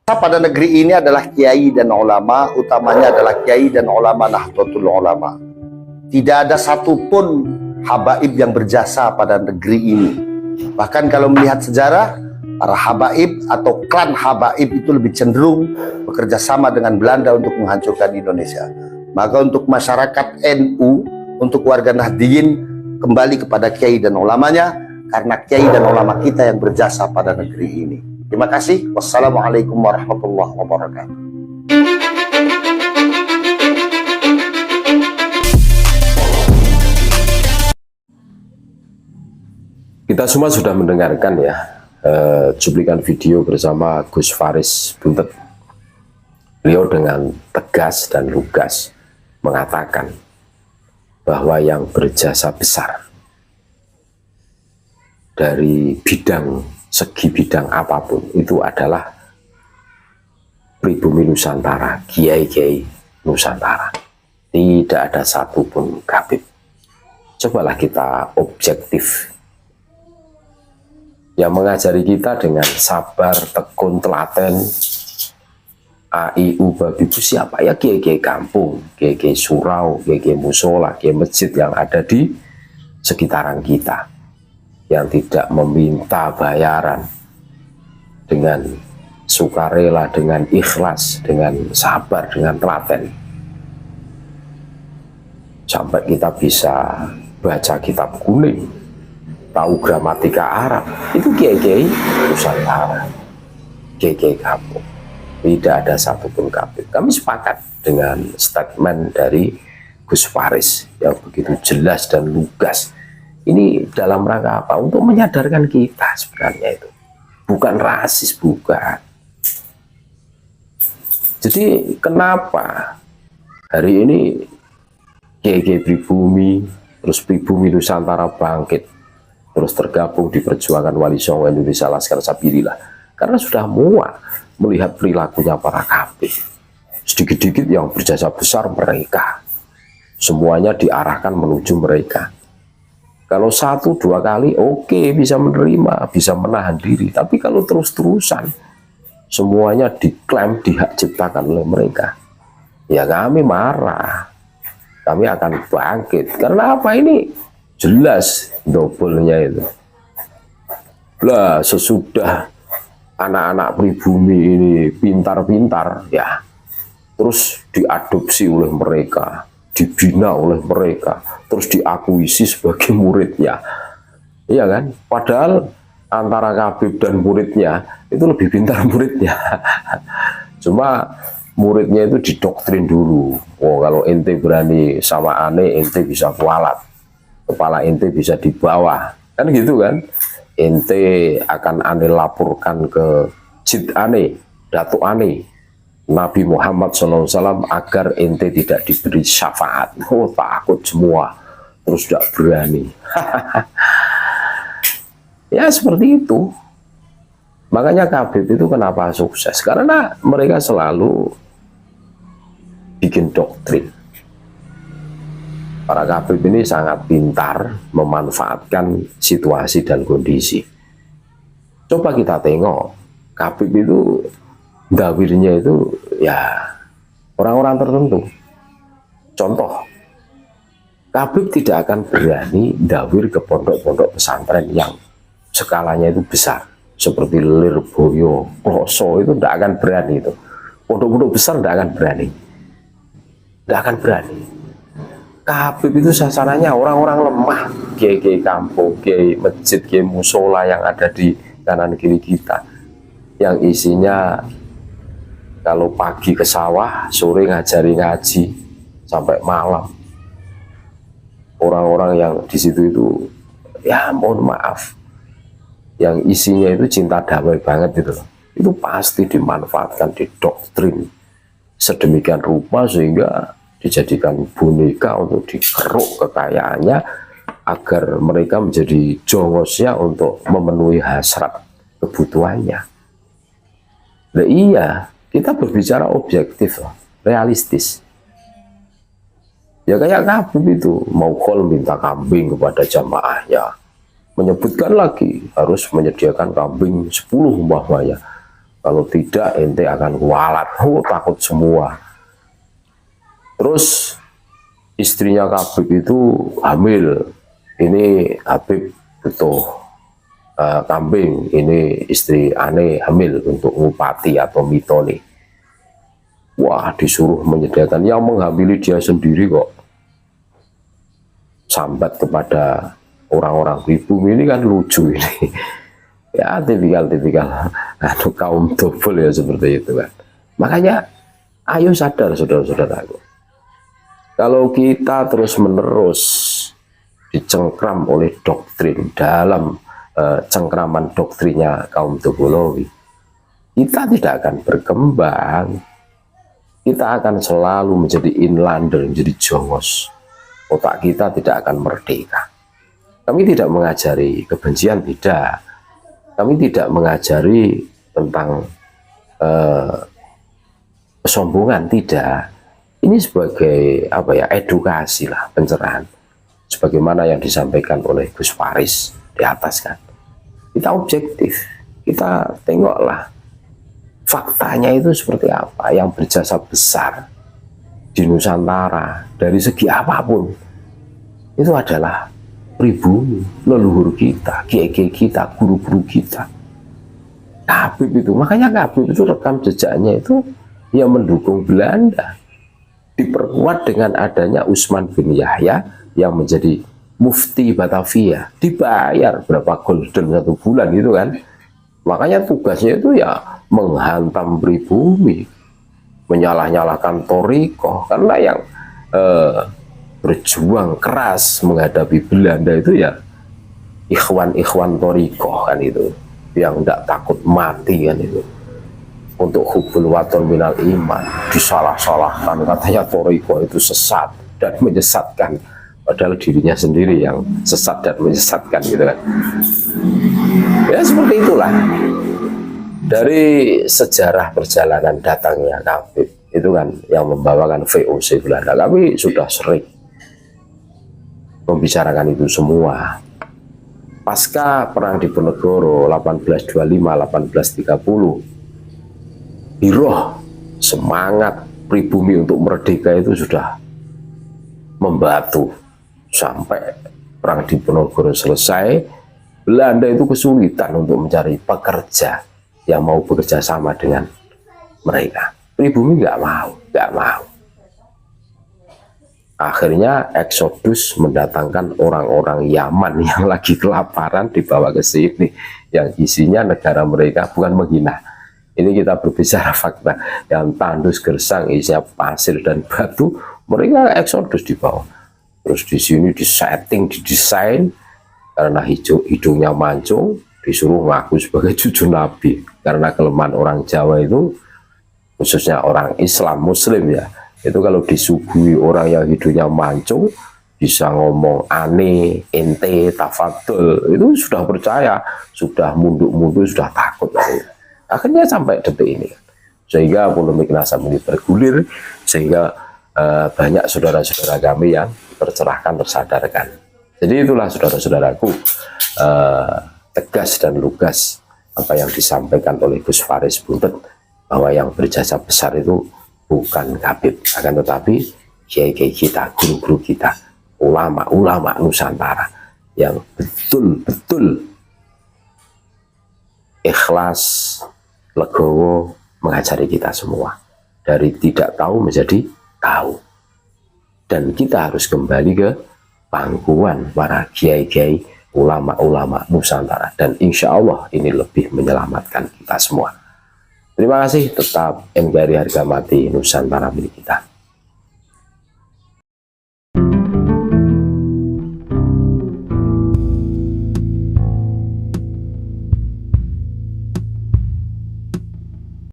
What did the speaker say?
pada negeri ini adalah kiai dan ulama, utamanya adalah kiai dan ulama Nahdlatul Ulama. Tidak ada satupun habaib yang berjasa pada negeri ini. Bahkan kalau melihat sejarah, para habaib atau klan habaib itu lebih cenderung bekerja sama dengan Belanda untuk menghancurkan Indonesia. Maka untuk masyarakat NU, untuk warga Nahdliyin, kembali kepada kiai dan ulamanya, karena kiai dan ulama kita yang berjasa pada negeri ini. Terima kasih. Wassalamualaikum warahmatullahi wabarakatuh. Kita semua sudah mendengarkan ya cuplikan video bersama Gus Faris Buntet. Beliau dengan tegas dan lugas mengatakan bahwa yang berjasa besar dari segi bidang apapun itu adalah pribumi Nusantara, kiai-kiai Nusantara. Tidak ada satupun kabib. Cobalah kita objektif. Yang mengajari kita dengan sabar, tekun, telaten, AIU, babi bu siapa? Ya kiai-kiai kampung, kiai-kiai surau, kiai-kiai musola, kiai masjid yang ada di sekitaran kita, yang tidak meminta bayaran, dengan sukarela, dengan ikhlas, dengan sabar, dengan telaten, sampai kita bisa baca kitab kuning, tahu gramatika Arab. Itu kiai-kiai Nusantara, kiai-kiai kampung. Tidak ada satupun kabib. Kami sepakat dengan statement dari Gus Faris yang begitu jelas dan lugas. Ini dalam rangka apa? Untuk menyadarkan kita sebenarnya itu. Bukan rasis, bukan. Jadi kenapa hari ini kiai-kiai pribumi, terus pribumi Nusantara bangkit, terus tergabung di perjuangan Wali Songo Indonesia Laskar Sabilillah? Karena sudah muak melihat perilakunya para kabib. Sedikit-sedikit yang berjasa besar mereka. Semuanya diarahkan menuju mereka. Kalau 1-2 kali oke, bisa menerima, bisa menahan diri. Tapi kalau terus-terusan semuanya diklaim dihak ciptakan oleh mereka, ya kami marah. Kami akan bangkit. Karena apa? Ini jelas double-nya itu. Lah sesudah anak-anak pribumi ini pintar-pintar ya, terus diadopsi oleh mereka, dibina oleh mereka, terus diakuisi sebagai muridnya, iya kan? Padahal antara kabib dan muridnya itu lebih pintar muridnya. Cuma muridnya itu didoktrin dulu. Oh, kalau ente berani sama aneh, ente bisa kualat, kepala ente bisa di bawah, kan gitu kan? Ente akan aneh laporkan ke Cid Aneh, Datuk Aneh, Nabi Muhammad SAW agar ente tidak diberi syafaat. Oh, takut semua, terus tidak berani. Ya seperti itu. Makanya kabib itu kenapa sukses? Karena mereka selalu bikin doktrin. Para kabib ini sangat pintar memanfaatkan situasi dan kondisi. Coba kita tengok, kabib itu dawirnya itu ya orang-orang tertentu. Contoh, kabib tidak akan berani dawir ke pondok-pondok pesantren yang skalanya itu besar, seperti Lirboyo, Kloso, itu tidak akan berani itu. Pondok-pondok besar tidak akan berani. Tidak akan berani. Kabib itu sasarannya orang-orang lemah, kiai-kiai kampung, kiai masjid, kiai musola yang ada di kanan kiri kita, yang isinya kalau pagi ke sawah, sore ngajari ngaji sampai malam. Orang-orang yang di situ itu, ya mohon maaf, yang isinya itu cinta damai banget gitu. Itu pasti dimanfaatkan, didoktrin sedemikian rupa sehingga dijadikan boneka untuk dikeruk kekayaannya agar mereka menjadi jongosnya untuk memenuhi hasrat kebutuhannya. Nah, iya, kita berbicara objektif, realistis. Ya kayak kabib itu, mau khol minta kambing kepada jamaahnya, menyebutkan lagi harus menyediakan kambing 10 umpamanya. kalau tidak ente akan kualat. Takut semua. Terus istrinya Habib itu hamil. Ini Habib butuh kambing, ini istri aneh hamil untuk ngupati atau mitoni. Wah, disuruh menyediakan, yang menghamili dia sendiri kok. Sambat kepada orang-orang pribumi ini kan lucu ini. Ya tipikal kaum dobel ya seperti itu kan. Makanya ayo sadar saudara-saudaraku, kalau kita terus-menerus dicengkram oleh doktrin dalam cengkraman doktrinnya kaum Tobolowi, kita tidak akan berkembang. Kita akan selalu menjadi inlander, menjadi jongos. Otak kita tidak akan merdeka. Kami tidak mengajari kebencian, tidak. Kami tidak mengajari tentang kesombongan, tidak. Ini sebagai edukasi lah, pencerahan. Sebagaimana yang disampaikan oleh Gus Faris di atas kan. Kita objektif, kita tengoklah faktanya itu seperti apa yang berjasa besar di Nusantara dari segi apapun. Itu adalah pribumi, leluhur kita, kiai-kiai kita, guru-guru kita. Habib itu, makanya Habib itu rekam jejaknya itu yang mendukung Belanda. Diperkuat dengan adanya Usman bin Yahya yang menjadi mufti Batavia, dibayar berapa gulden 1 bulan itu kan. Makanya tugasnya itu ya menghantam pribumi, menyalah-nyalahkan Toriko, karena yang berjuang keras menghadapi Belanda itu ya ikhwan-ikhwan Toriko kan itu, yang tidak takut mati kan itu. Untuk hubul waton minal iman, disalah-salahkan, katanya Toriko itu sesat dan menyesatkan, padahal dirinya sendiri yang sesat dan menyesatkan gitu kan. Ya seperti itulah dari sejarah perjalanan datangnya Habib itu kan yang membawakan VOC Belanda. Kami sudah sering membicarakan itu semua. Pasca Perang Diponegoro 1825-1830, hiroh semangat pribumi untuk merdeka itu sudah membatu. Sampai Perang Diponegoro selesai, Belanda itu kesulitan untuk mencari pekerja yang mau bekerja sama dengan mereka. Pribumi nggak mau. Akhirnya Exodus mendatangkan orang-orang Yaman yang lagi kelaparan dibawa ke sini, yang isinya negara mereka, bukan menghina. Ini kita berbicara fakta, yang tandus gersang isinya pasir dan batu, mereka Exodus dibawa. Terus di sini disetting, didesain, karena hidungnya mancung, disuruh ngaku sebagai cucu Nabi. Karena kelemahan orang Jawa itu, khususnya orang Islam Muslim ya, itu kalau disuguhi orang yang hidungnya mancung, bisa ngomong aneh, ente, tafadul, itu sudah percaya, sudah munduk-munduk, sudah takut. Akhirnya sampai detik ini, sehingga polemik nasab ini bergulir, sehingga banyak saudara-saudara kami yang tercerahkan, tersadarkan. Jadi itulah saudara-saudaraku, tegas dan lugas apa yang disampaikan oleh Gus Faris Buntet, bahwa yang berjasa besar itu bukan Habib, akan tetapi kiai-kiai kita, guru-guru kita, ulama-ulama Nusantara yang betul-betul ikhlas, legowo mengajari kita semua dari tidak tahu menjadi tahu. Dan kita harus kembali ke pangkuan para kiai-kiai, ulama-ulama Nusantara, dan insya Allah ini lebih menyelamatkan kita semua. Terima kasih, tetap NKRI harga mati Nusantara milik kita.